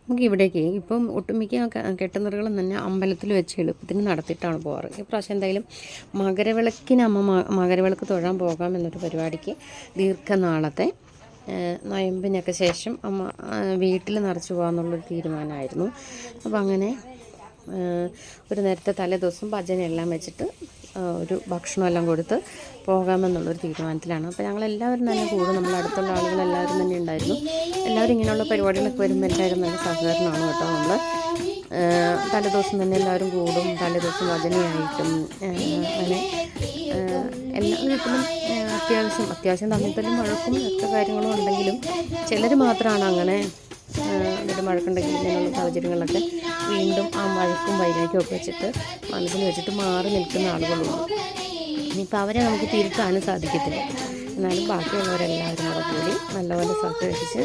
നമുക്ക് ഇവിടേക്ക് ഇപ്പം ഒട്ടുമിക്ക കെട്ടുനിറകളും തന്നെ അമ്പലത്തിൽ വെച്ച് എളുപ്പത്തിന് നടത്തിയിട്ടാണ് പോകാറ്. ഇപ്രാവശ്യം എന്തായാലും മകരവിളക്കിന് മകരവിളക്ക് തൊഴാൻ പോകാം എന്നൊരു പരിപാടിക്ക് ദീർഘനാളത്തെ നൊയമ്പിനൊക്കെ ശേഷം അമ്മ വീട്ടിൽ നിറച്ച് പോകാമെന്നുള്ളൊരു തീരുമാനമായിരുന്നു. അപ്പോൾ അങ്ങനെ ഒരു നേരത്തെ തലേ ദിവസം ഭജനയെല്ലാം വെച്ചിട്ട് ഒരു ഭക്ഷണമെല്ലാം കൊടുത്ത് പോകാമെന്നുള്ളൊരു തീരുമാനത്തിലാണ്. അപ്പോൾ ഞങ്ങളെല്ലാവരും തന്നെ കൂടും. നമ്മൾ അടുത്തുള്ള ആളുകളെല്ലാവരും തന്നെ ഉണ്ടായിരുന്നു. എല്ലാവരും ഇങ്ങനെയുള്ള പരിപാടികളൊക്കെ വരുമ്പോൾ എല്ലാവരും നല്ല സഹകരണമാണ് കേട്ടോ. നമ്മൾ തലേദിവസം തന്നെ എല്ലാവരും കൂടും. തലേദിവസം ഭജനയായിട്ടും അങ്ങനെ എല്ലാ വീട്ടിലും അത്യാവശ്യം തമ്മിൽ വഴക്കും ഒക്കെ കാര്യങ്ങളും ഉണ്ടെങ്കിലും ചിലർ മാത്രമാണ് അങ്ങനെ എന്നിട്ട് വഴക്കുണ്ടെങ്കിൽ ഇങ്ങനെയുള്ള സാഹചര്യങ്ങളിലൊക്കെ വീണ്ടും ആ വഴക്കും വൈരാഗ്യവും ഒക്കെ വെച്ചിട്ട് മനസ്സിൽ വെച്ചിട്ട് മാറി നിൽക്കുന്ന ആളുകളുണ്ട്. ഇനിയിപ്പോൾ അവരെ നമുക്ക് തിരുത്താനും സാധിക്കത്തില്ല. എന്നാലും ബാക്കിയുള്ളവരെല്ലാവരും കൂടെ കൂടി നല്ലപോലെ സഹകരിച്ച്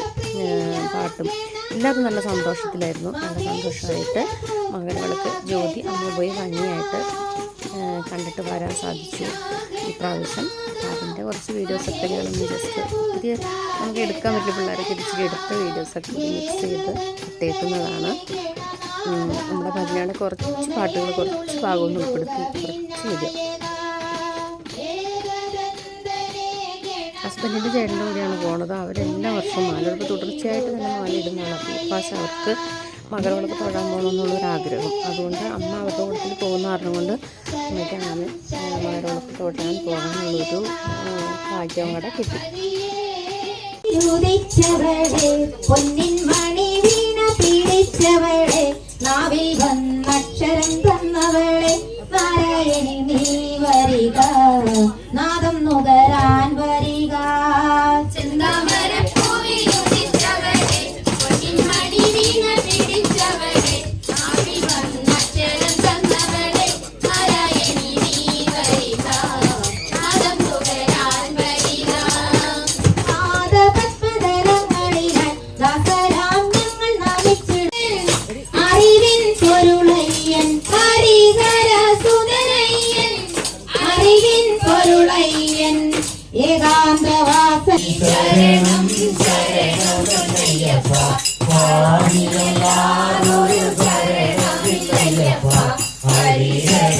പാട്ടും എല്ലാവരും നല്ല സന്തോഷത്തിലായിരുന്നു. നല്ല സന്തോഷമായിട്ട് മകരവിളക്ക് ജ്യോതി അമ്മ പോയി ഭംഗിയായിട്ട് കണ്ടിട്ട് വരാൻ സാധിച്ചു ഇപ്രാവശ്യം. അതിൻ്റെ കുറച്ച് വീഡിയോസൊക്കെ ഞാനൊന്ന് ജസ്റ്റ് ഇത് നമുക്ക് എടുക്കാൻ പറ്റിയ പിള്ളേരൊക്കെ ഇച്ചിരി എടുത്ത വീഡിയോസൊക്കെ മിക്സ് ചെയ്ത് ഇട്ടേക്കുന്നതാണ്. നമ്മുടെ ഭജനയുടെ കുറച്ച് പാട്ടുകൾ കുറച്ച് ഭാഗമൊന്നും ഉൾപ്പെടുത്തി കുറച്ച് വീഡിയോ ഹസ്ബൻഡിൻ്റെ ചേട്ടൻ്റെ കൂടെയാണ് പോകുന്നത്. അവരെല്ലാ വർഷവും മാലയെടുപ്പ് തുടർച്ചയായിട്ട് തന്നെ മാലയിടുന്നതാണ്. പക്ഷേ അവർക്ക് മകരവിളക്ക് തൊഴാൻ പോകണമെന്നുള്ളൊരാഗ്രഹം. അതുകൊണ്ട് അമ്മ അവരുടെ കൂട്ടത്തിൽ പോകുന്ന കാരണം കൊണ്ട് എനിക്ക് അങ്ങനെ മകരവിളക്ക് തൊഴാൻ പോകാനുള്ളൊരു ഭാഗ്യം കൂടെ കിട്ടി. നാദം നുകരാൻ വരിക ശരണം ശരണമയ്യപ്പ ഹരി ശരണം